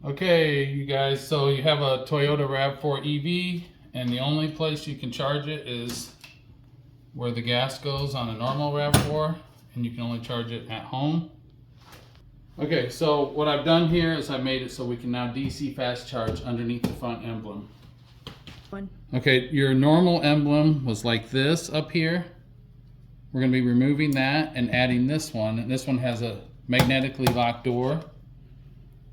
Okay, you guys, so you have a Toyota RAV4 EV, and the only place you can charge it is where the gas goes on a normal RAV4, and you can only charge it at home. Okay, so what I've done here is I made it so we can now DC fast charge underneath the front emblem. Okay, your normal emblem was like this up here. We're going to be removing that and adding this one, and this one has a magnetically locked door,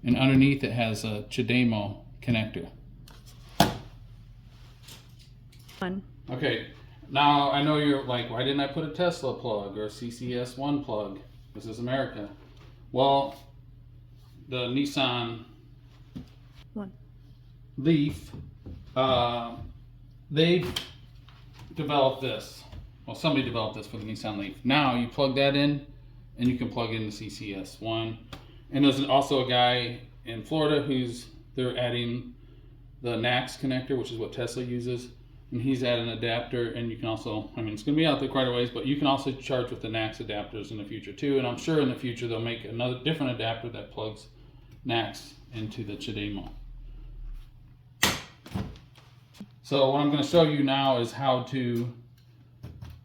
and underneath it has a Jdemo connector. Okay, now I know you're like, why didn't I put a Tesla plug or a CCS1 plug? This is America. Well, the Nissan Leaf, they've developed this. Well, somebody developed this for the Nissan Leaf. Now you plug that in and you can plug in the CCS1. And there's also a guy in Florida they're adding the NACS connector, which is what Tesla uses. And he's adding an adapter, and you can also, I mean, it's going to be out there quite a ways, but you can also charge with the NACS adapters in the future too. And I'm sure in the future they'll make another different adapter that plugs NACS into the Jdemo. So what I'm going to show you now is how to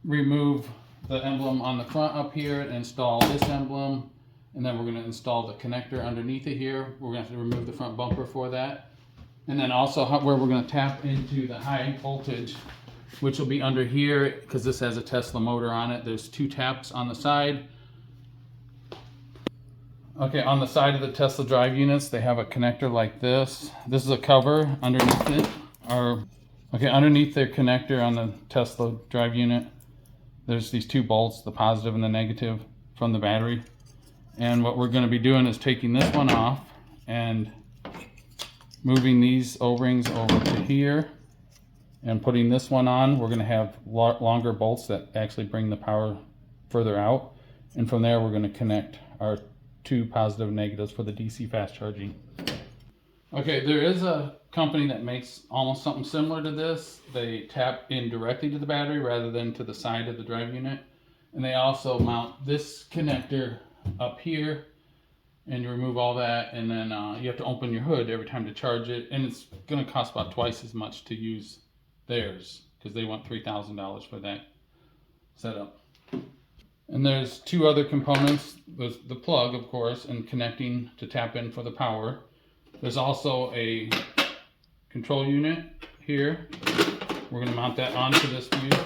remove the emblem on the front up here and install this emblem. And then we're going to install the connector underneath it here. We're going to have to remove the front bumper for that. And then also where we're going to tap into the high voltage, which will be under here because this has a Tesla motor on it. There's two taps on the side. Okay, on the side of the Tesla drive units, they have a connector like this. This is a cover underneath it. Okay, underneath their connector on the Tesla drive unit, there's these two bolts, the positive and the negative from the battery. And what we're going to be doing is taking this one off and moving these O-rings over to here and putting this one on. We're going to have longer bolts that actually bring the power further out. And from there, we're going to connect our two positive and negatives for the DC fast charging. Okay, there is a company that makes almost something similar to this. They tap in directly to the battery rather than to the side of the drive unit. And they also mount this connector up here, and you remove all that, and then you have to open your hood every time to charge it, and it's going to cost about twice as much to use theirs because they want $3,000 for that setup. And there's two other components. There's the plug, of course, and connecting to tap in for the power. There's also a control unit here. We're going to mount that onto this view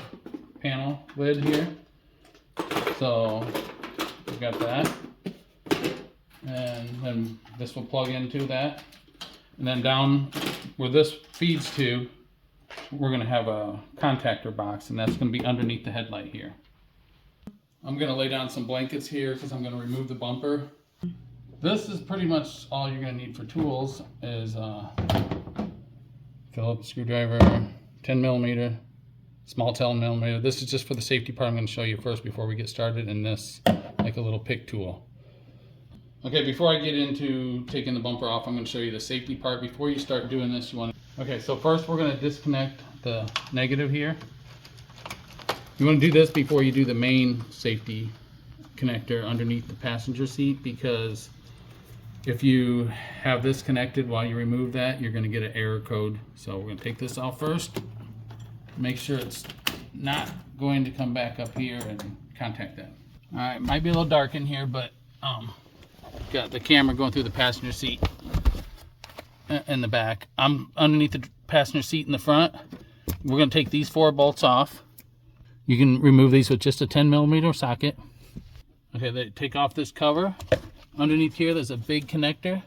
panel lid here. So we've got that. And then this will plug into that. And then down where this feeds to, we're going to have a contactor box, and that's going to be underneath the headlight here. I'm going to lay down some blankets here because I'm going to remove the bumper. This is pretty much all you're going to need for tools is Phillips screwdriver, 10 millimeter, small 10 millimeter. This is just for the safety part I'm going to show you first before we get started, and this like a little pick tool. Okay, before I get into taking the bumper off, I'm going to show you the safety part. Before you start doing this, okay, so first we're going to disconnect the negative here. You want to do this before you do the main safety connector underneath the passenger seat, because if you have this connected while you remove that, you're going to get an error code. So we're going to take this off first. Make sure it's not going to come back up here and contact that. All right, might be a little dark in here, but got the camera going through the passenger seat in the back. I'm underneath the passenger seat in the front. We're going to take these 4 bolts off. You can remove these with just a 10 millimeter socket. Okay, they take off this cover. Underneath here, there's a big connector.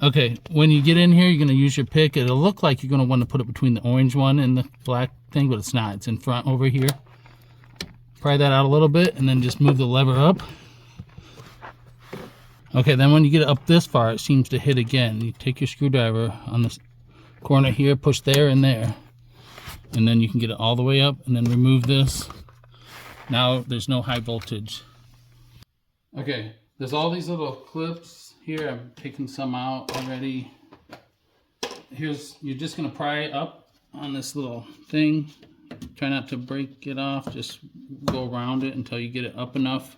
Okay, when you get in here, you're going to use your pick. It'll look like you're going to want to put it between the orange one and the black thing, but it's not. It's in front over here. Pry that out a little bit, and then just move the lever up. Okay, then when you get it up this far, it seems to hit again. You take your screwdriver on this corner here, push there and there, and then you can get it all the way up, and then remove this. Now there's no high voltage. Okay, there's all these little clips here. I've taken some out already. You're just gonna pry up on this little thing. Try not to break it off, just go around it until you get it up enough.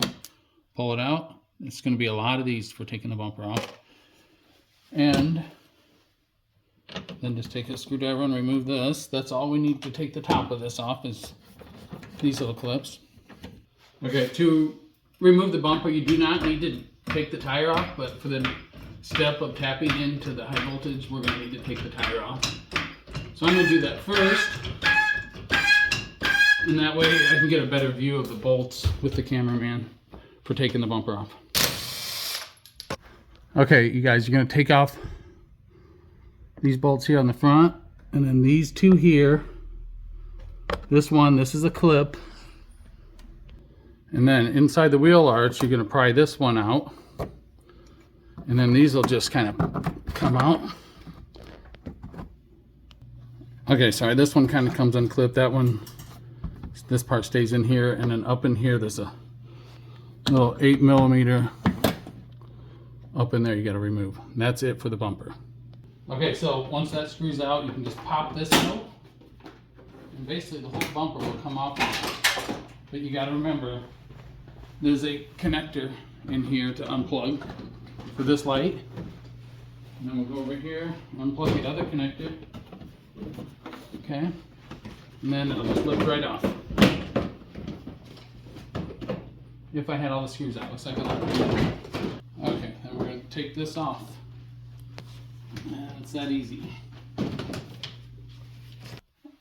Pull it out. It's going to be a lot of these for taking the bumper off. And then just take a screwdriver and remove this. That's all we need to take the top of this off is these little clips. Okay, to remove the bumper, you do not need to take the tire off, but for the step of tapping into the high voltage, we're going to need to take the tire off. So I'm going to do that first, and that way I can get a better view of the bolts with the cameraman for taking the bumper off. Okay, you guys, you're going to take off these bolts here on the front, and then these two here. This is a clip. And then inside the wheel arch, you're going to pry this one out. And then these will just kind of come out. Okay, sorry, this one kind of comes unclipped. That one, this part stays in here. And then up in here, there's a little 8mm up in there you got to remove. And that's it for the bumper. Okay, so once that screws out, you can just pop this out. And basically the whole bumper will come off. But you got to remember, there's a connector in here to unplug for this light. And then we'll go over here, unplug the other connector. Okay. And then it'll just lift right off. If I had all the screws out, looks like I left it. Okay, then we're going to take this off. It's that easy.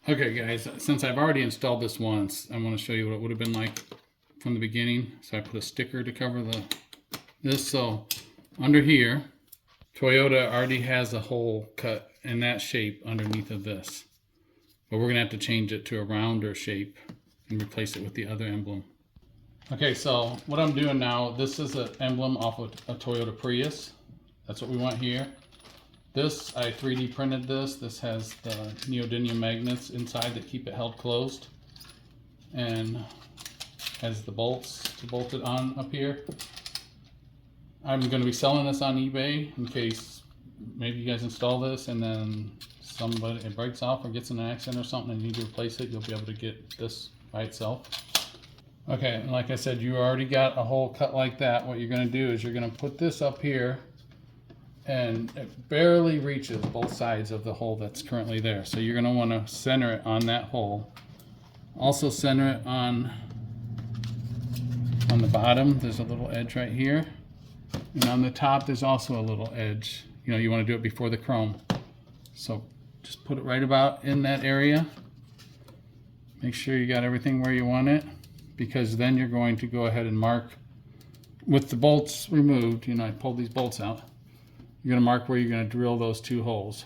Okay guys, since I've already installed this once, I want to show you what it would have been like from the beginning. So I put a sticker to cover this. So under here, Toyota already has a hole cut in that shape underneath of this. But we're going to have to change it to a rounder shape and replace it with the other emblem. Okay, so what I'm doing now, this is an emblem off of a Toyota Prius. That's what we want here. This, I 3D printed this. This has the neodymium magnets inside that keep it held closed. And has the bolts to bolt it on up here. I'm going to be selling this on eBay in case maybe you guys install this and then it breaks off or gets in an accident or something and you need to replace it. You'll be able to get this by itself. Okay, and like I said, you already got a hole cut like that. What you're going to do is you're going to put this up here, and it barely reaches both sides of the hole that's currently there. So you're going to want to center it on that hole. Also center it on the bottom. There's a little edge right here. And on the top, there's also a little edge. You know, you want to do it before the chrome. So just put it right about in that area. Make sure you got everything where you want it, because then you're going to go ahead and mark with the bolts removed. You know, I pulled these bolts out. You're going to mark where you're going to drill those two holes.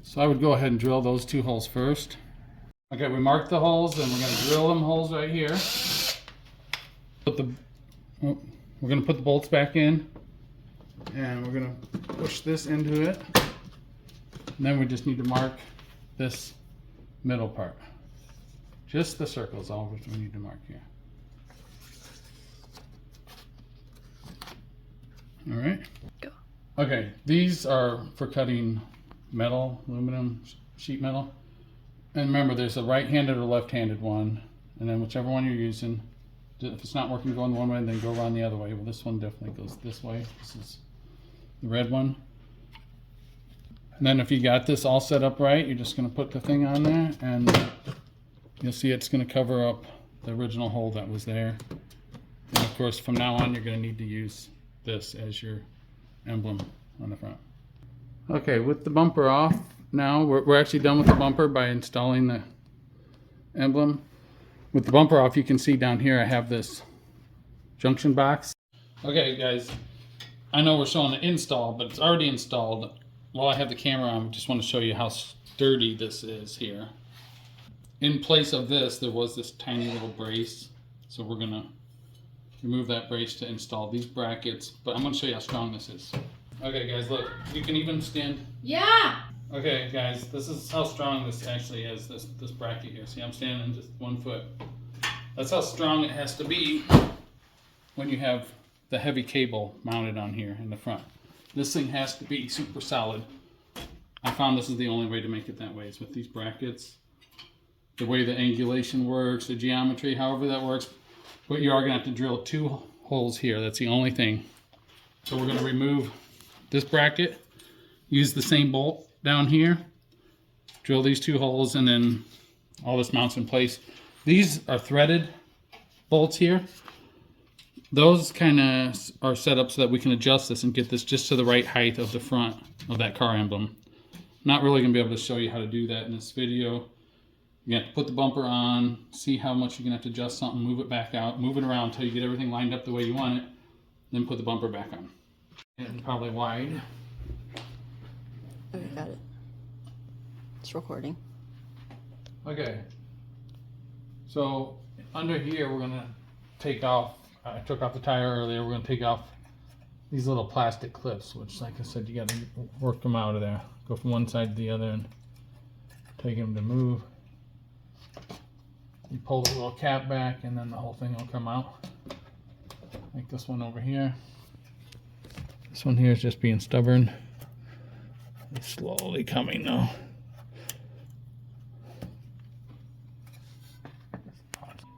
So I would go ahead and drill those two holes first. Okay, we marked the holes, and we're going to drill them holes right here. We're going to put the bolts back in, and we're going to push this into it. And then we just need to mark this middle part. Just the circles, all we need to mark here. All right. Go. Okay, these are for cutting metal, aluminum, sheet metal. And remember, there's a right-handed or left-handed one. And then whichever one you're using, if it's not working going one way, then go around the other way. Well, this one definitely goes this way. This is the red one. And then if you got this all set up right, you're just going to put the thing on there, and you'll see it's going to cover up the original hole that was there. And of course, from now on, you're going to need to use this as your emblem on the front. Okay, with the bumper off now, we're actually done with the bumper by installing the emblem. With the bumper off, you can see down here I have this junction box. Okay guys, I know we're showing the install, but it's already installed. While I have the camera on, I just want to show you how sturdy this is here. In place of this, there was this tiny little brace. So we're going to remove that brace to install these brackets, but I'm going to show you how strong this is. Okay guys, look, you can even stand. Yeah! Okay guys, this is how strong this actually is, this bracket here. See, I'm standing just 1 foot. That's how strong it has to be when you have the heavy cable mounted on here in the front. This thing has to be super solid. I found this is the only way to make it that way, is with these brackets. The way the angulation works, the geometry, however that works. But you are going to have to drill 2 holes here. That's the only thing. So we're going to remove this bracket, use the same bolt down here, drill these 2 holes, and then all this mounts in place. These are threaded bolts here. Those kind of are set up so that we can adjust this and get this just to the right height of the front of that car emblem. Not really going to be able to show you how to do that in this video. You have to put the bumper on, see how much you're going to have to adjust something, move it back out, move it around until you get everything lined up the way you want it, then put the bumper back on. And probably wide. Okay, got it. It's recording. Okay. So under here we're going to take off, I took off the tire earlier, we're going to take off these little plastic clips, which like I said, you got to work them out of there. Go from one side to the other and take them to move. You pull the little cap back and then the whole thing will come out. Like this one over here. This one here is just being stubborn. It's slowly coming though.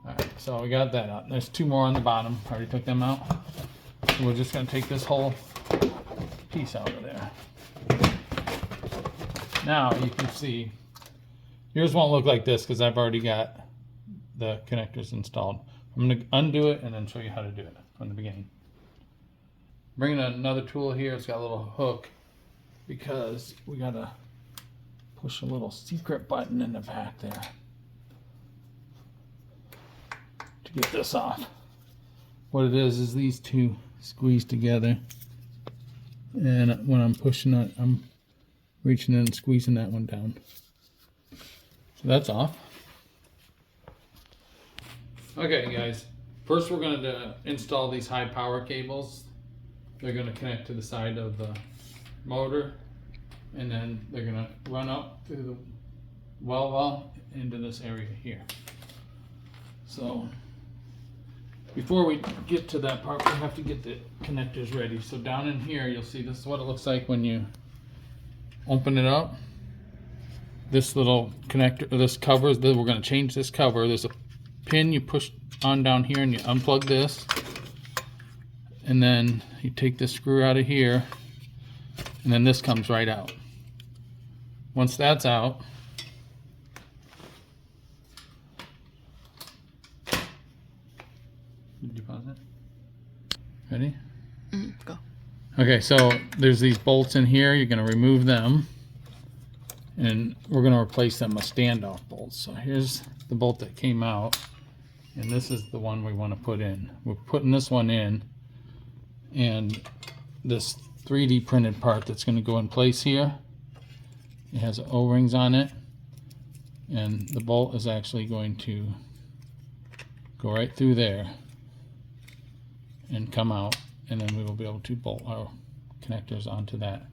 Alright, so we got that out. There's 2 more on the bottom. Already took them out. So we're just going to take this whole piece out of there. Now you can see, yours won't look like this because I've already got the connectors installed. I'm going to undo it and then show you how to do it from the beginning. Bringing another tool here, it's got a little hook because we got to push a little secret button in the back there to get this off. What it is these 2 squeeze together, and when I'm pushing it, I'm reaching in and squeezing that one down. So that's off. Okay guys, first we're going to install these high power cables. They're going to connect to the side of the motor, and then they're going to run up through the well into this area here. So before we get to that part, we have to get the connectors ready. So down in here, you'll see this is what it looks like when you open it up. This little connector, this cover, we're going to change this cover. There's a pin you push on down here and you unplug this. And then you take this screw out of here, and then this comes right out. Once that's out, did you pause it? Ready? Go. Okay, so there's these bolts in here. You're going to remove them, and we're going to replace them with standoff bolts. So here's the bolt that came out, and this is the one we want to put in. We're putting this one in, and this 3D printed part that's going to go in place here, it has O-rings on it, and the bolt is actually going to go right through there and come out, and then we will be able to bolt our connectors onto that.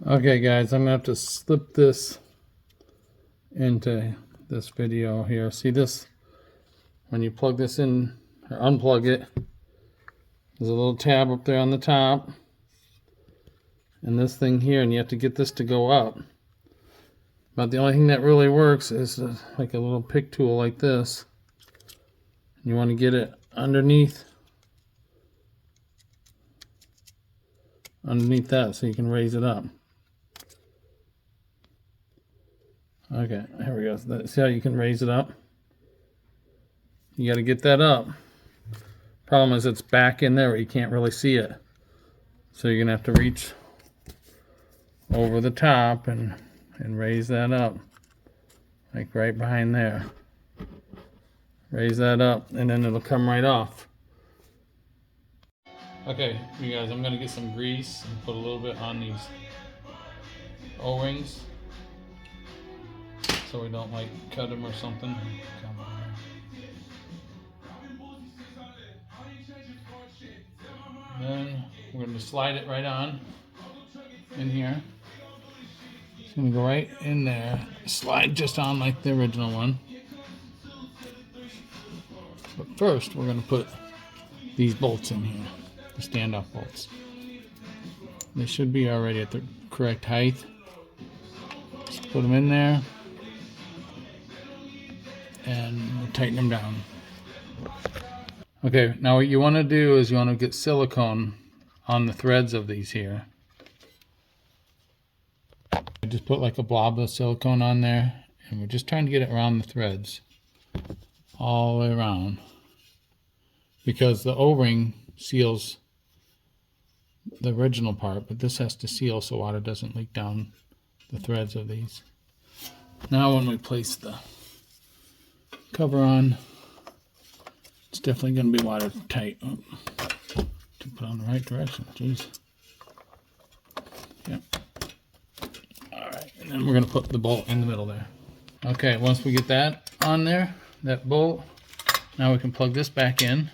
Okay guys, I'm going to have to slip this into this video here. See this? When you plug this in or unplug it, there's a little tab up there on the top, and this thing here, and you have to get this to go up. But the only thing that really works is like a little pick tool like this. You want to get it underneath that so you can raise it up. Okay, here we go. See how you can raise it up? You got to get that up. Problem is it's back in there where you can't really see it. So you're gonna have to reach over the top and raise that up. Like right behind there. Raise that up and then it'll come right off. Okay, you guys, I'm gonna get some grease and put a little bit on these O-rings so we don't like cut them or something. Come on. Then we're going to slide it right on in here. It's going to go right in there. Slide just on like the original one. But first we're going to put these bolts in here, the standoff bolts. They should be already at the correct height. Just put them in there and we'll tighten them down. Okay, now what you want to do is you want to get silicone on the threads of these here. I just put like a blob of silicone on there, and we're just trying to get it around the threads all the way around, because the O-ring seals the original part, but this has to seal so water doesn't leak down the threads of these. Now when we place the cover on, it's definitely going to be watertight. Oh, to put on the right direction, jeez. Yep. Alright, and then we're going to put the bolt in the middle there. Okay, once we get that on there, that bolt, now we can plug this back in.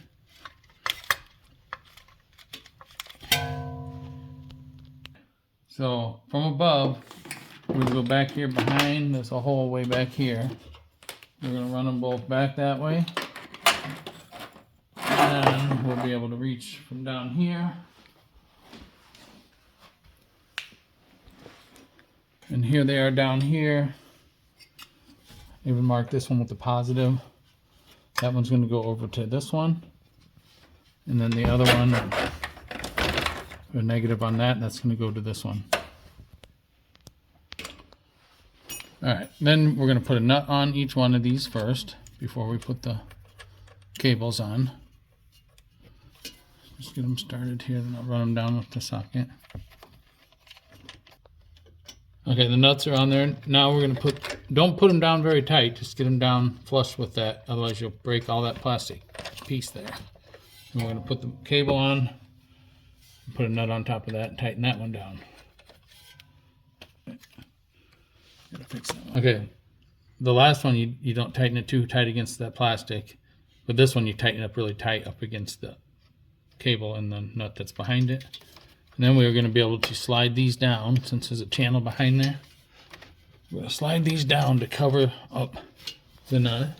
So from above, we go back here behind. There's a hole way back here. We're going to run them both back that way. And we'll be able to reach from down here. And here they are down here. Even mark this one with the positive. That one's going to go over to this one. And then the other one, a negative on that, that's going to go to this one. Alright, then we're going to put a nut on each one of these first before we put the cables on. Just get them started here, then I'll run them down with the socket. Okay, the nuts are on there. Now we're going to don't put them down very tight, just get them down flush with that, otherwise you'll break all that plastic piece there. And we're going to put the cable on, put a nut on top of that, and tighten that one down. Gotta fix that one. Okay, the last one you don't tighten it too tight against that plastic, but this one you tighten up really tight up against the cable and the nut that's behind it. And then we're going to be able to slide these down, since there's a channel behind there. We're going to slide these down to cover up the nut.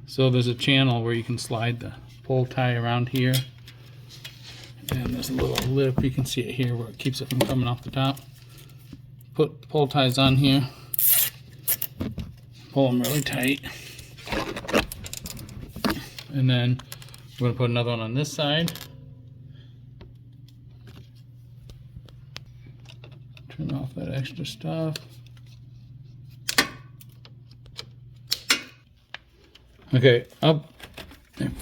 So there's a channel where you can slide the pull tie around here. And there's a little lip, you can see it here where it keeps it from coming off the top. Put the pull ties on here. Pull them really tight. And then we're going to put another one on this side. Turn off that extra stuff. Okay, up.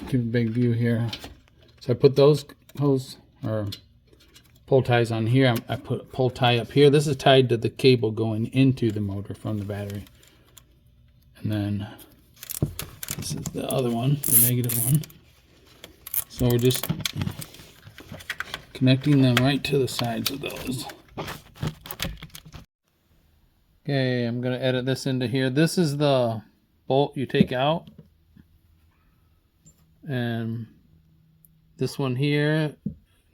Give a big view here. So I put those hose or pull ties on here. I put a pull tie up here. This is tied to the cable going into the motor from the battery. And then this is the other one, the negative one. So we're just connecting them right to the sides of those. Okay, I'm going to edit this into here. This is the bolt you take out. And this one here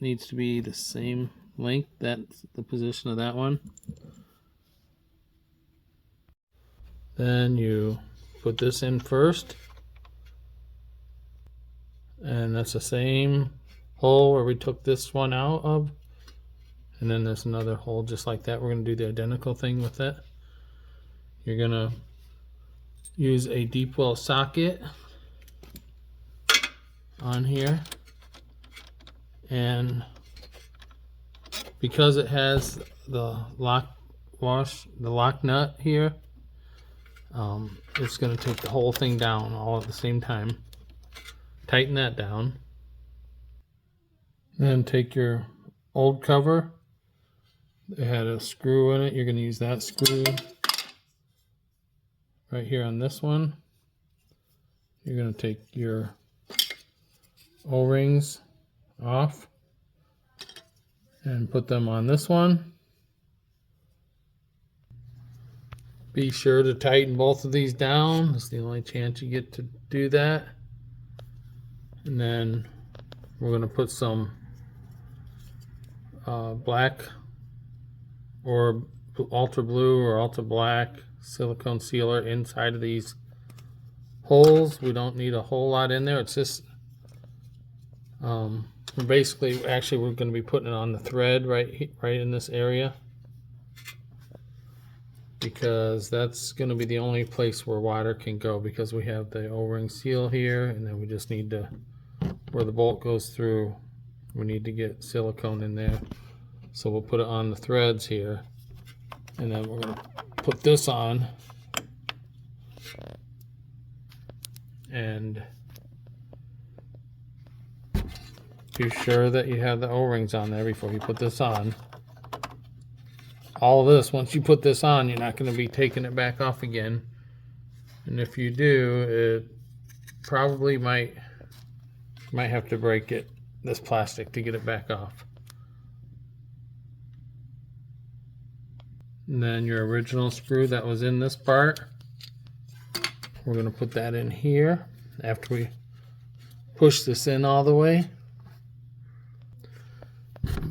needs to be the same length. That's the position of that one. Then you put this in first. And that's the same hole where we took this one out of. And then there's another hole just like that. We're going to do the identical thing with it. You're going to use a deep well socket on here. And because it has the lock nut here, it's going to take the whole thing down all at the same time. Tighten that down. Then take your old cover. It had a screw in it. You're going to use that screw right here on this one. You're going to take your O-rings off and put them on this one. Be sure to tighten both of these down. It's the only chance you get to do that. And then we're going to put some black or ultra blue or ultra black silicone sealer inside of these holes. We don't need a whole lot in there. It's just we're going to be putting it on the thread right in this area, because that's going to be the only place where water can go, because we have the O-ring seal here, and then we just need to where the bolt goes through, we need to get silicone in there. So we'll put it on the threads here, and then we're going to put this on, and be sure that you have the O-rings on there before you put this on. All of this, once you put this on, you're not going to be taking it back off again. And if you do, it probably might have to break it, this plastic, to get it back off. And then your original screw that was in this part, we're going to put that in here after we push this in all the way.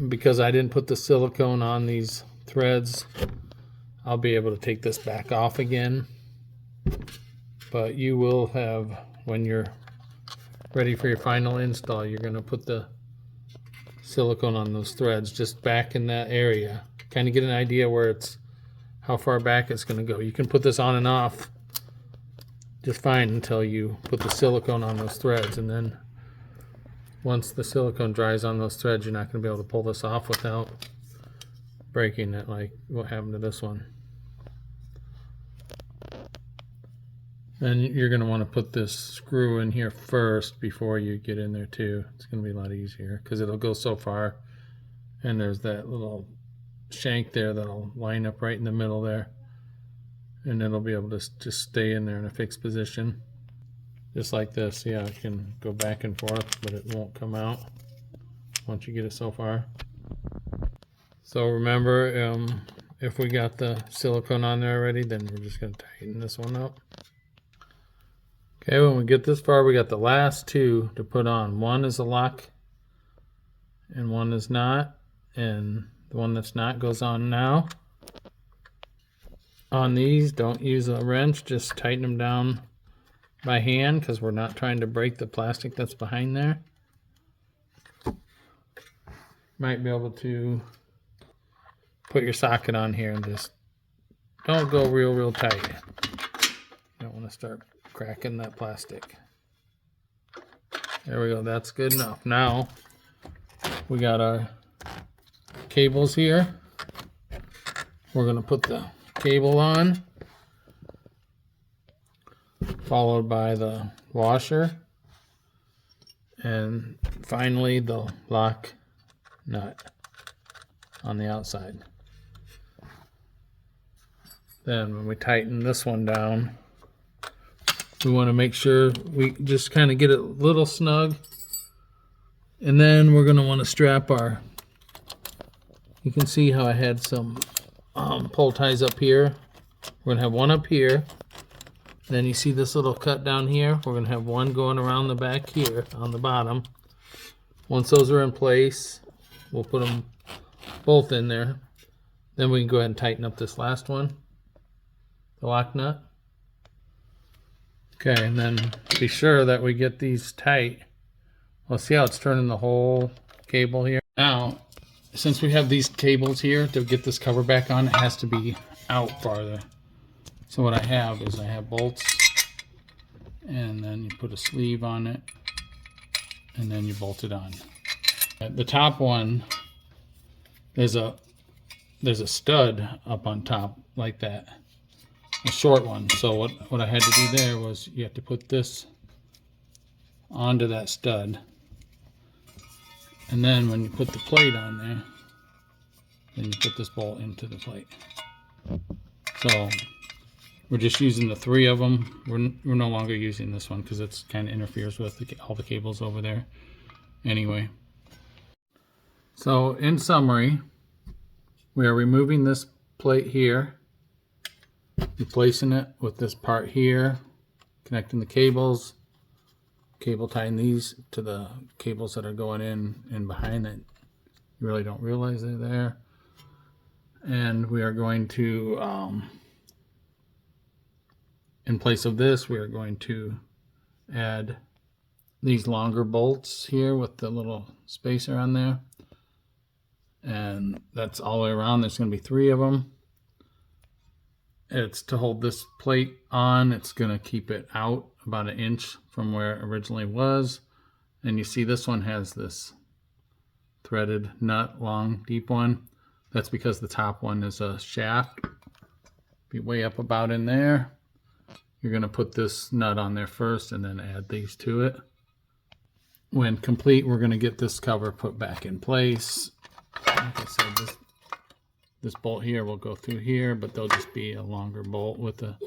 Because I didn't put the silicone on these threads, I'll be able to take this back off again. But you will have, when you're ready for your final install, you're going to put the silicone on those threads just back in that area. Kind of get an idea where it's, how far back it's going to go. You can put this on and off just fine until you put the silicone on those threads, and then once the silicone dries on those threads, you're not going to be able to pull this off without breaking it, like what happened to this one. And you're going to want to put this screw in here first before you get in there too. It's going to be a lot easier because it'll go so far, and there's that little shank there that'll line up right in the middle there, and it'll be able to just stay in there in a fixed position. Just like this. Yeah, it can go back and forth, but it won't come out once you get it so far. So remember, if we got the silicone on there already, then we're just going to tighten this one up. Okay, when we get this far, we got the last two to put on. One is a lock and one is not, and the one that's not goes on now. On these, don't use a wrench, just tighten them down by hand because we're not trying to break the plastic that's behind there. Might be able to put your socket on here and just don't go real tight. You don't want to start cracking that plastic. There we go, that's good enough. Now we got our cables here. We're going to put the cable on, followed by the washer, and finally the lock nut on the outside. Then when we tighten this one down, we want to make sure we just kind of get it a little snug, and then we're going to want to strap our, you can see how I had some pull ties up here. We're going to have one up here. Then you see this little cut down here. We're going to have one going around the back here on the bottom. Once those are in place, we'll put them both in there. Then we can go ahead and tighten up this last one, the lock nut. Okay, and then be sure that we get these tight. Well, see how it's turning the whole cable here? Now, since we have these cables here to get this cover back on, it has to be out farther. So what I have is I have bolts, and then you put a sleeve on it, and then you bolt it on. At the top one, there's a stud up on top like that, a short one. So what I had to do there was you have to put this onto that stud, and then when you put the plate on there, then you put this bolt into the plate. So we're just using the three of them. We're no longer using this one because it's kind of interferes with all the cables over there anyway. So in summary, we are removing this plate here, replacing it with this part here, connecting the cables, cable tying these to the cables that are going in and behind that you really don't realize they're there. And we are going to in place of this, we are going to add these longer bolts here with the little spacer on there, and that's all the way around. There's going to be 3 of them. It's to hold this plate on. It's going to keep it out about 1 inch from where it originally was, And you see this one has this threaded nut, long, deep one. That's because the top one is a shaft. Be way up about in there. You're going to put this nut on there first and then add these to it. When complete, we're going to get this cover put back in place. Like I said, this bolt here will go through here, but there'll just be a longer bolt with a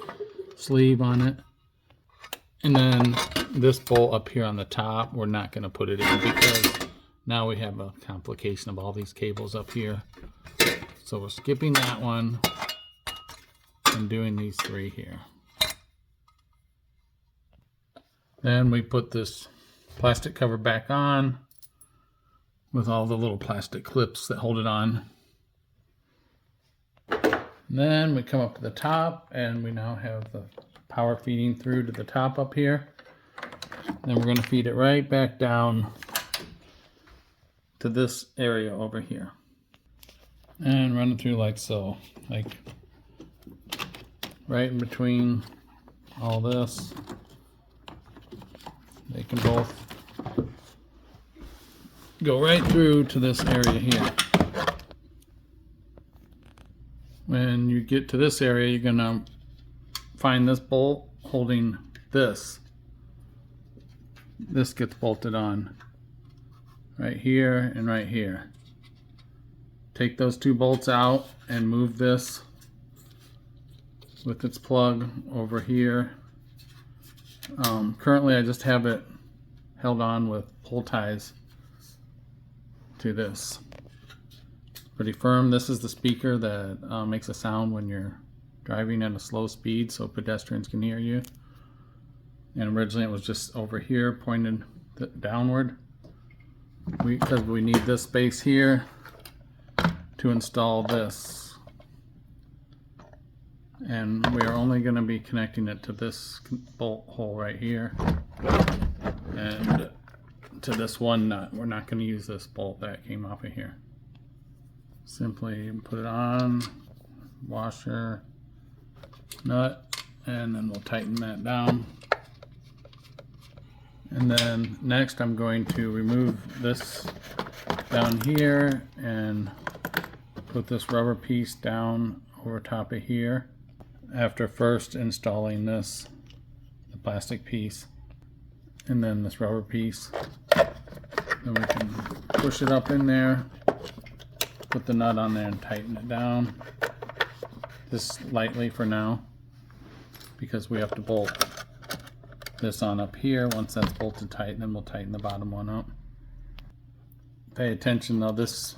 sleeve on it. And then this bolt up here on the top, we're not going to put it in because now we have a complication of all these cables up here. So we're skipping that one and doing these three here. Then we put this plastic cover back on with all the little plastic clips that hold it on. And then we come up to the top and we now have the power feeding through to the top up here. Then we're going to feed it right back down to this area over here. And run it through like so. Like right in between all this. They can both go right through to this area here. When you get to this area, you're going to find this bolt holding this. This gets bolted on right here and right here. Take those two bolts out and move this with its plug over here. Currently I just have it held on with pull ties to this. Pretty firm. This is the speaker that makes a sound when you're driving at a slow speed so pedestrians can hear you. And originally it was just over here pointed downward. Because we need this space here to install this. And we are only going to be connecting it to this bolt hole right here and to this one nut. We're not going to use this bolt that came off of here. Simply put it on, washer, nut, and then we'll tighten that down. And then next I'm going to remove this down here and put this rubber piece down over top of here after first installing this, the plastic piece, and then this rubber piece. Then we can push it up in there, put the nut on there and tighten it down just lightly for now because we have to bolt this on up here. Once that's bolted tight, then we'll tighten the bottom one up. Pay attention though, this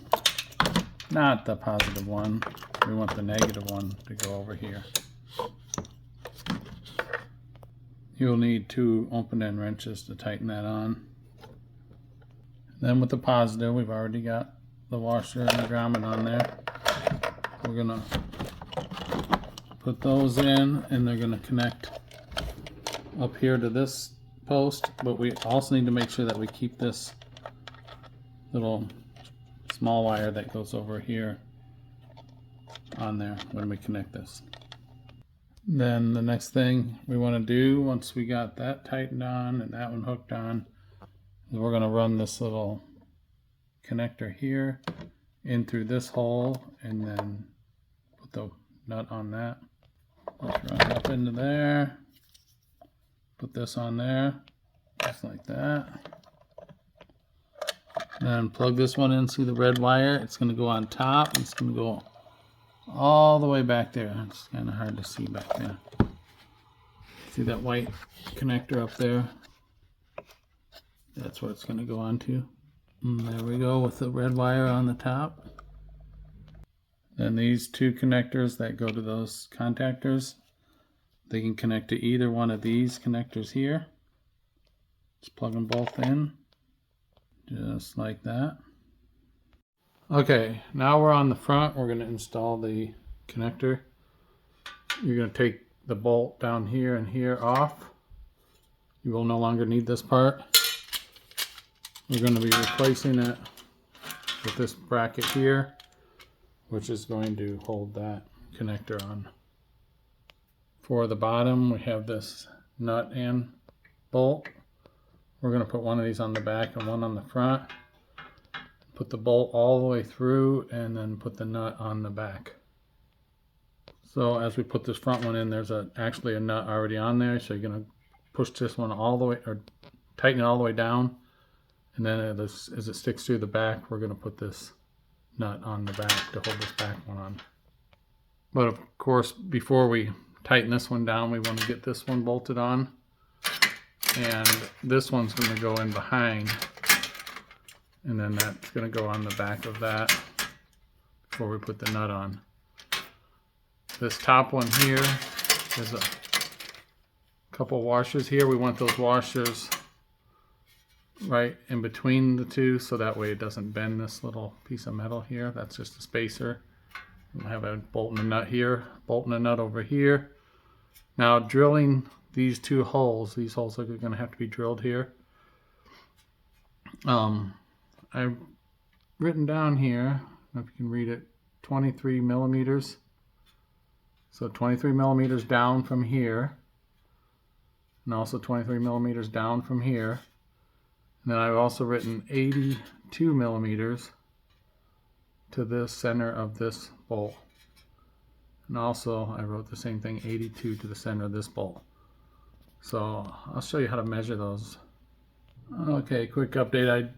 not the positive one, we want the negative one to go over here. You'll need 2 open-end wrenches to tighten that on. Then with the positive, we've already got the washer and the grommet on there. We're gonna put those in and they're gonna connect up here to this post, but we also need to make sure that we keep this little small wire that goes over here on there when we connect this. Then the next thing we want to do once we got that tightened on and that one hooked on is we're going to run this little connector here in through this hole and then put the nut on that. Let's run it up into there. Put this on there, just like that. Then plug this one in, see the red wire? It's going to go on top, and it's going to go all the way back there. It's kind of hard to see back there. See that white connector up there? That's what it's going to go onto. And there we go with the red wire on the top. Then these 2 connectors that go to those contactors, they can connect to either one of these connectors here. Just plug them both in, just like that. Okay, now we're on the front. We're going to install the connector. You're going to take the bolt down here and here off. You will no longer need this part. We're going to be replacing it with this bracket here, which is going to hold that connector on. For the bottom, we have this nut and bolt. We're going to put one of these on the back and one on the front. Put the bolt all the way through and then put the nut on the back. So as we put this front one in, there's actually a nut already on there. So you're going to push this one all the way, or tighten it all the way down. And then as it sticks through the back, we're going to put this nut on the back to hold this back one on. But of course, before we tighten this one down, we want to get this one bolted on. And this one's going to go in behind. And then that's going to go on the back of that before we put the nut on. This top one here, there's a couple washers here. We want those washers right in between the two so that way it doesn't bend this little piece of metal here. That's just a spacer. We'll have a bolt and a nut here, bolt and a nut over here. Now drilling these holes are going to have to be drilled here. I've written down here, I don't know if you can read it, 23 millimeters. So 23 millimeters down from here, and also 23 millimeters down from here. And then I've also written 82 millimeters to the center of this bolt. And also I wrote the same thing, 82 to the center of this bolt. So I'll show you how to measure those. Okay, quick update.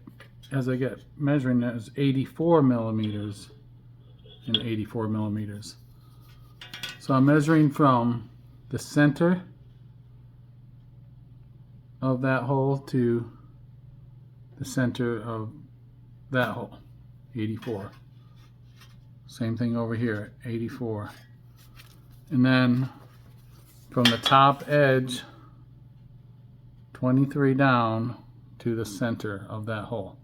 As I get measuring, there's 84 millimeters and 84 millimeters. So I'm measuring from the center of that hole to the center of that hole, 84. Same thing over here, 84. And then from the top edge, 23 down to the center of that hole.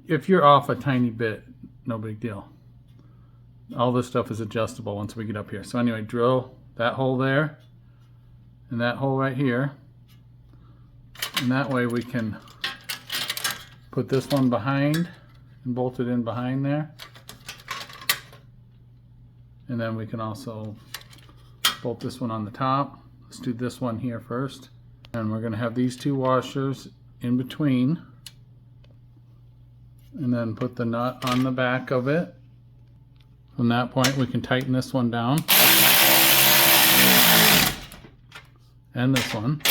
If you're off a tiny bit, no big deal. All this stuff is adjustable once we get up here. So anyway, drill that hole there and that hole right here. And that way we can put this one behind and bolt it in behind there. And then we can also bolt this one on the top. Let's do this one here first. And we're going to have these two washers in between. And then put the nut on the back of it. From that point we can tighten this one down. And this one.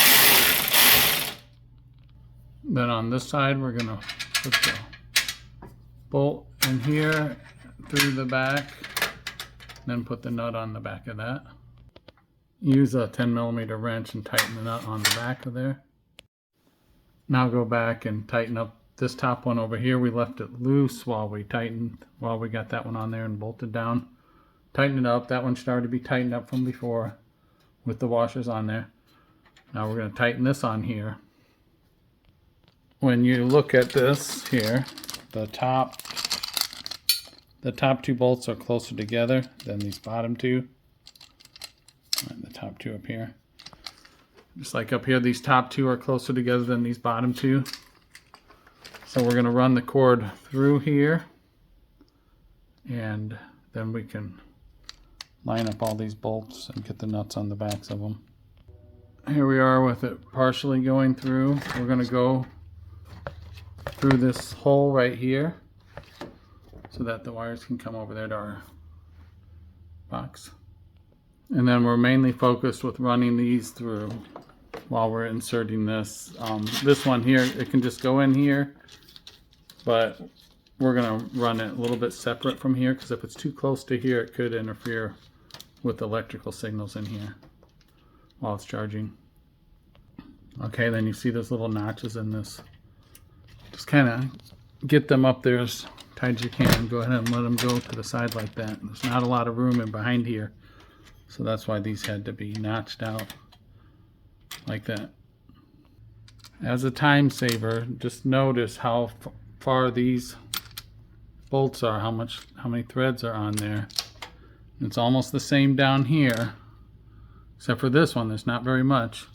Then on this side we're going to put the bolt in here through the back. Then put the nut on the back of that. Use a 10 millimeter wrench and tighten the nut on the back of there. Now go back and tighten up this top one over here. We left it loose while we got that one on there and bolted down. Tighten it up. That one should already be tightened up from before with the washers on there. Now we're going to tighten this on here. When you look at this here, the top two bolts are closer together than these bottom two. And the top two up here. Just like up here, these top two are closer together than these bottom two. So we're going to run the cord through here, and then we can line up all these bolts and get the nuts on the backs of them. Here we are with it partially going through. We're going to go through this hole right here so that the wires can come over there to our box. And then we're mainly focused with running these through while we're inserting this. This one here, it can just go in here, but we're going to run it a little bit separate from here because if it's too close to here, it could interfere with electrical signals in here while it's charging. Okay, then you see those little notches in this. Just kind of get them up there as tight as you can. Go ahead and let them go to the side like that. There's not a lot of room in behind here, so that's why these had to be notched out like that. As a time saver, just notice how far these bolts are, how many threads are on there. It's almost the same down here, except for this one, there's not very much.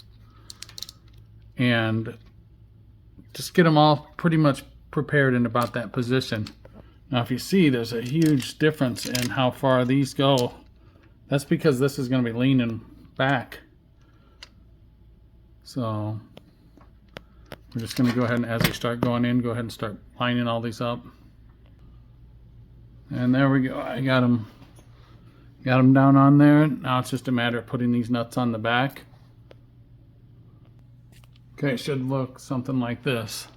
And just get them all pretty much prepared in about that position. Now if you see, there's a huge difference in how far these go. That's because this is going to be leaning back. So we're just going to go ahead and, as we start going in, go ahead and start lining all these up. And there we go. I got them down on there. Now it's just a matter of putting these nuts on the back. Okay, it should look something like this.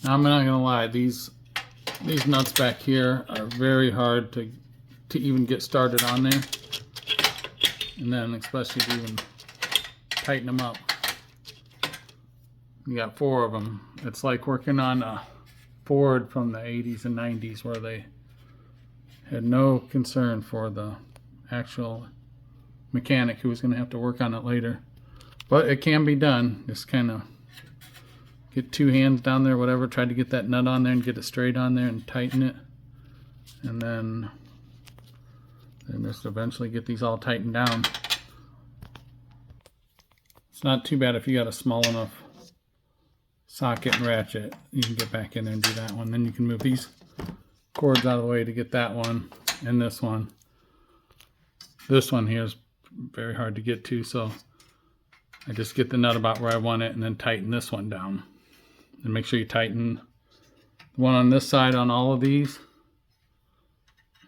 Now I'm not gonna lie, these nuts back here are very hard to even get started on there, and then especially to even tighten them up. You got 4 of them. It's like working on a Ford from the 80s and 90s where they had no concern for the actual mechanic who was going to have to work on it later. But it can be done. Just kind of get 2 hands down there, whatever, try to get that nut on there and get it straight on there and tighten it. And then just eventually get these all tightened down. It's not too bad if you got a small enough socket and ratchet. You can get back in there and do that one. Then you can move these cords out of the way to get that one and this one. This one here is very hard to get to, so I just get the nut about where I want it and then tighten this one down. And make sure you tighten the one on this side on all of these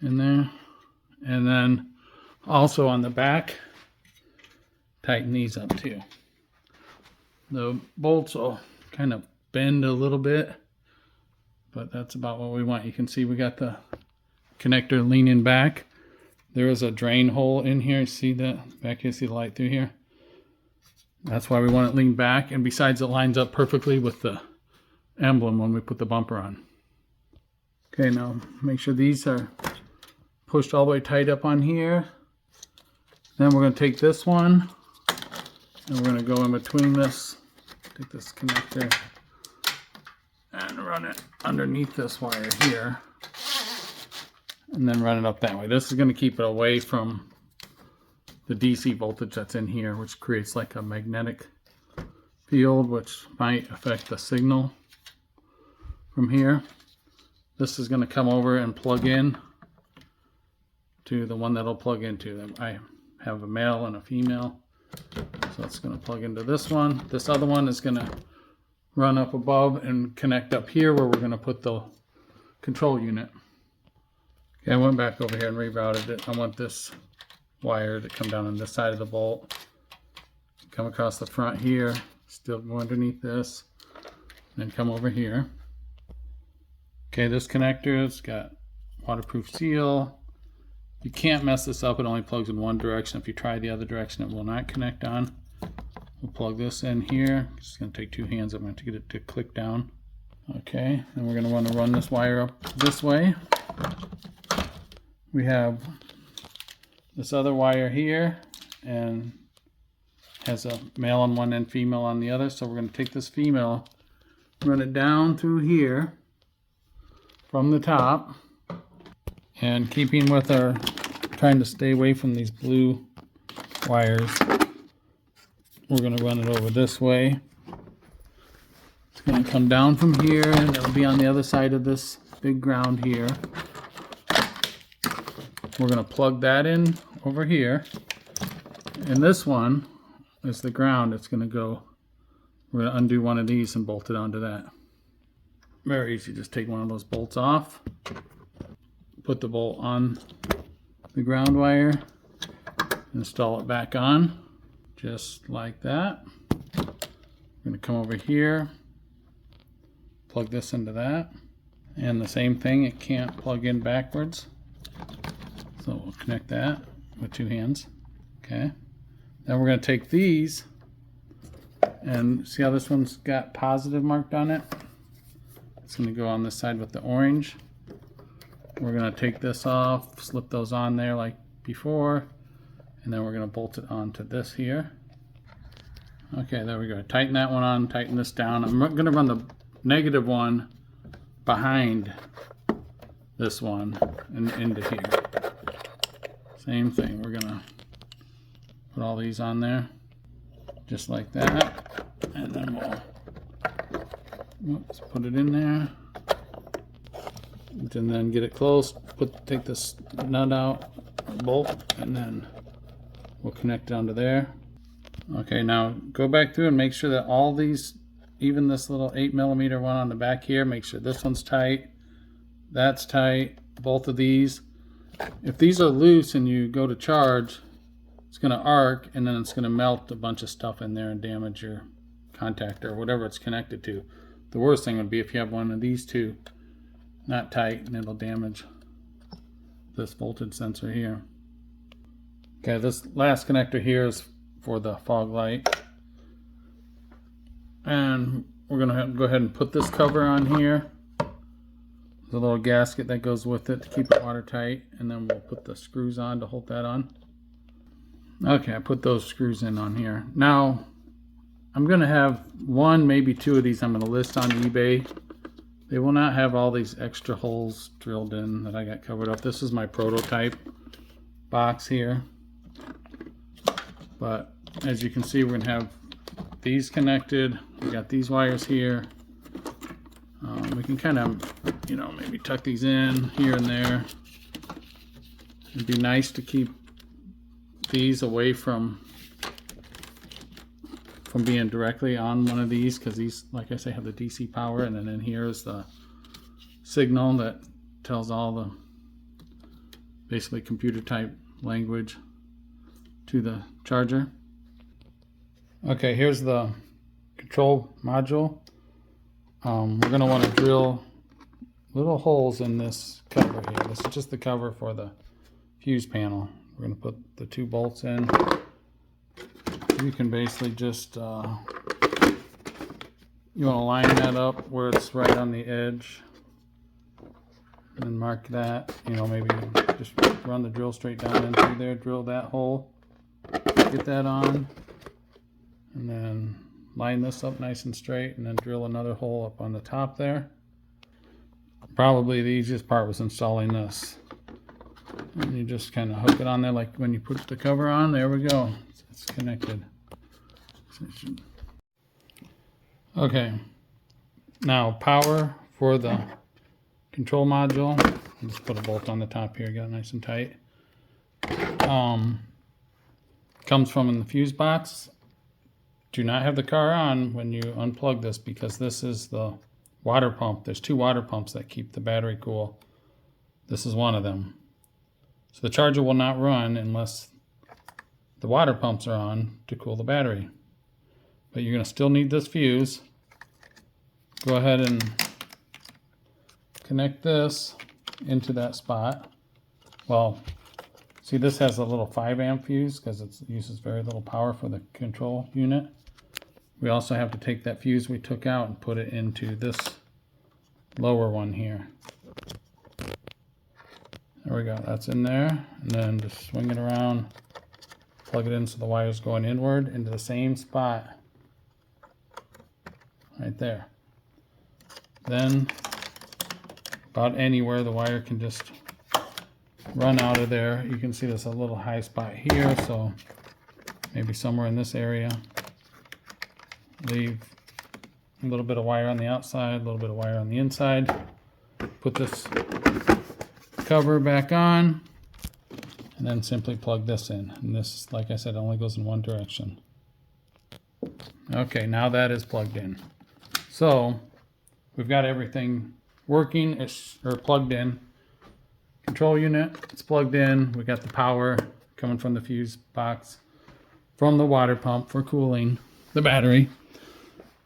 in there. And then also on the back, tighten these up too. The bolts will kind of bend a little bit, but that's about what we want. You can see we got the connector leaning back. There is a drain hole in here. See that? Back here, see the light through here? That's why we want it leaned back. And besides, it lines up perfectly with the emblem when we put the bumper on. Okay, now make sure these are pushed all the way tight up on here. Then we're going to take this one and we're going to go in between this, take this connector and run it underneath this wire here, and then run it up that way. This is going to keep it away from the DC voltage that's in here, which creates like a magnetic field, which might affect the signal from here. This is going to come over and plug in to the one that'll plug into them. I have a male and a female, so it's going to plug into this one. This other one is going to run up above and connect up here where we're going to put the control unit. Okay, I went back over here and rerouted it. I want this wire to come down on this side of the bolt, come across the front here, still go underneath this, then come over here. Okay, this connector has got waterproof seal. You can't mess this up. It only plugs in one direction. If you try the other direction, it will not connect on. We'll plug this in here. It's going to take 2 hands. I'm going to get it to click down. Okay, and we're going to want to run this wire up this way. We have this other wire here, and has a male on one end, female on the other. So we're going to take this female, run it down through here from the top, and keeping with our trying to stay away from these blue wires, we're going to run it over this way. It's going to come down from here and it'll be on the other side of this big ground here. We're going to plug that in over here, and this one is the ground. It's going to go, we're going to undo one of these and bolt it onto that. Very easy. Just take one of those bolts off, put the bolt on the ground wire, install it back on just like that. We're going to come over here, plug this into that, and the same thing, it can't plug in backwards, so we'll connect that with 2 hands. Okay, then we're going to take these and see how this one's got positive marked on it. It's going to go on this side with the orange. We're going to take this off, slip those on there like before, and then we're going to bolt it onto this here. Okay, there we go. Tighten that one on, tighten this down. I'm going to run the negative one behind this one and into here. Same thing. We're going to put all these on there just like that, and then we'll put it in there. And then get it close, take this nut out, bolt, and then we'll connect down to there. Okay, now go back through and make sure that all these, even this little 8mm one on the back here, make sure this one's tight, that's tight, both of these. If these are loose and you go to charge, it's going to arc and then it's going to melt a bunch of stuff in there and damage your contactor or whatever it's connected to. The worst thing would be if you have one of these two not tight, and it'll damage this voltage sensor here. Okay, this last connector here is for the fog light. And we're going to go ahead and put this cover on here. There's a little gasket that goes with it to keep it watertight, and then we'll put the screws on to hold that on. Okay, I put those screws in on here. Now, I'm going to have one, maybe two of these I'm going to list on eBay. They will not have all these extra holes drilled in that I got covered up. This is my prototype box here. But as you can see, we're going to have these connected. We got these wires here. We can kind of, you know, maybe tuck these in here and there. It'd be nice to keep these away from being directly on one of these, because these, like I say, have the DC power, and then in here is the signal that tells all the basically computer type language to the charger. Okay, here's the control module. We're going to want to drill little holes in this cover here. This is just the cover for the fuse panel. We're going to put the 2 bolts in. You can basically just, you want to line that up where it's right on the edge. And then mark that, you know, maybe just run the drill straight down in through there, drill that hole, get that on, and then line this up nice and straight, and then drill another hole up on the top there. Probably the easiest part was installing this. And you just kind of hook it on there like when you put the cover on. There we go. It's connected. Okay. Now power for the control module. I'll just put a bolt on the top here, get it nice and tight. Comes from in the fuse box. Do not have the car on when you unplug this, because this is the water pump. There's 2 water pumps that keep the battery cool. This is one of them. So the charger will not run unless the water pumps are on to cool the battery. But you're going to still need this fuse. Go ahead and connect this into that spot. Well, see, this has a little 5 amp fuse because it uses very little power for the control unit. We also have to take that fuse we took out and put it into this lower one here. There we go, that's in there. And then just swing it around, plug it in so the wire's going inward into the same spot. Right there. Then, about anywhere the wire can just run out of there. You can see there's a little high spot here, so maybe somewhere in this area. Leave a little bit of wire on the outside, a little bit of wire on the inside. Put this cover back on, and then simply plug this in. And this, like I said, only goes in one direction. Okay, now that is plugged in. So we've got everything working or plugged in. Control unit, it's plugged in. We got the power coming from the fuse box, from the water pump for cooling the battery.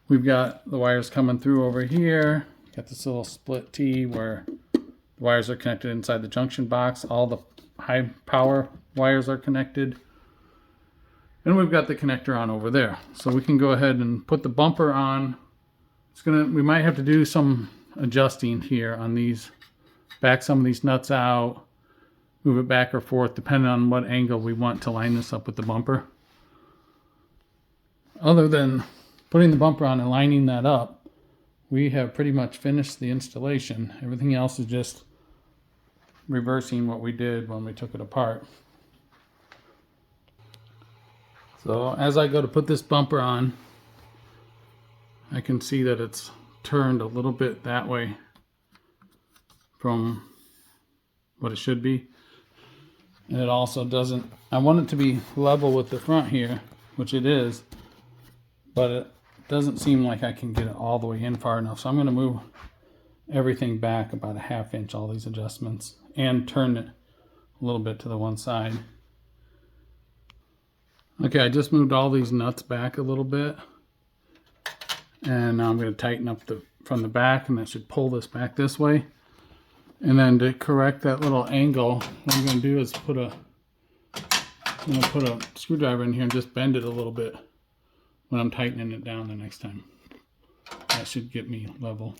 We've got the wires coming through over here. Got this little split T where the wires are connected inside the junction box. All the high power wires are connected. And we've got the connector on over there. So we can go ahead and put the bumper on. We might have to do some adjusting here on these. Back some of these nuts out. Move it back or forth depending on what angle we want to line this up with the bumper. Other than putting the bumper on and lining that up, we have pretty much finished the installation. Everything else is just reversing what we did when we took it apart. So as I go to put this bumper on, I can see that it's turned a little bit that way from what it should be. And it also doesn't, I want it to be level with the front here, which it is, but it doesn't seem like I can get it all the way in far enough. So I'm going to move everything back about a 1/2 inch, all these adjustments, and turn it a little bit to the one side. Okay, I just moved all these nuts back a little bit, and now I'm going to tighten up from the back, and that should pull this back this way. And then to correct that little angle, what I'm going to do is I'm going to put a screwdriver in here and just bend it a little bit when I'm tightening it down the next time. That should get me level.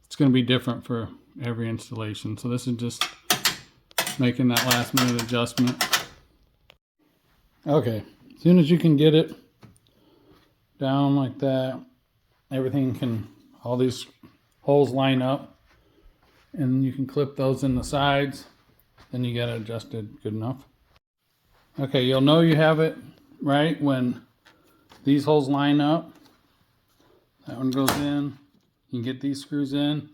It's going to be different for every installation, so this is just making that last minute adjustment. Okay, as soon as you can get it down like that, all these holes line up, and you can clip those in the sides, then you get it adjusted good enough. Okay, you'll know you have it right when these holes line up. That one goes in, you can get these screws in,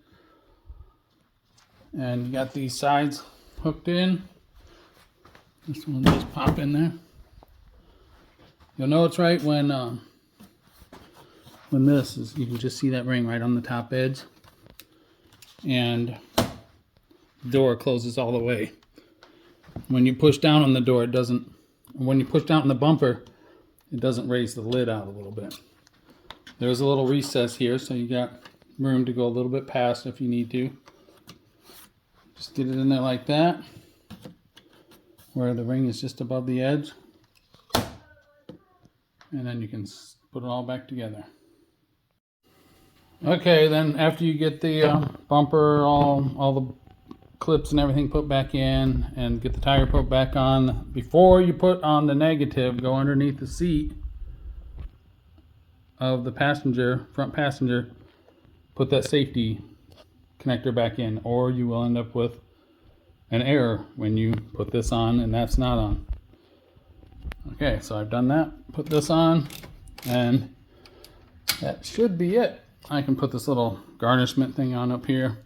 and you got these sides hooked in. This one will just pop in there. You'll know it's right when this is, you can just see that ring right on the top edge, and the door closes all the way. When you push down on the door, it doesn't, when you push down on the bumper, it doesn't raise the lid out a little bit. There's a little recess here, so you got room to go a little bit past if you need to. Just get it in there like that, where the ring is just above the edge. And then you can put it all back together. Okay, then after you get the bumper, all the clips and everything put back in, and get the tire put back on, before you put on the negative, go underneath the seat of the passenger, front passenger, put that safety connector back in, or you will end up with an error when you put this on and that's not on. Okay, so I've done that. Put this on, and that should be it. I can put this little garnishment thing on up here.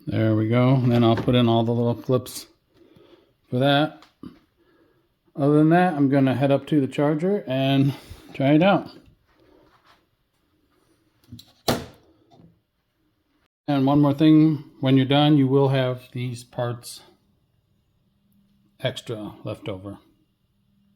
There we go. And then I'll put in all the little clips for that. Other than that, I'm going to head up to the charger and try it out. And one more thing, when you're done, you will have these parts extra left over.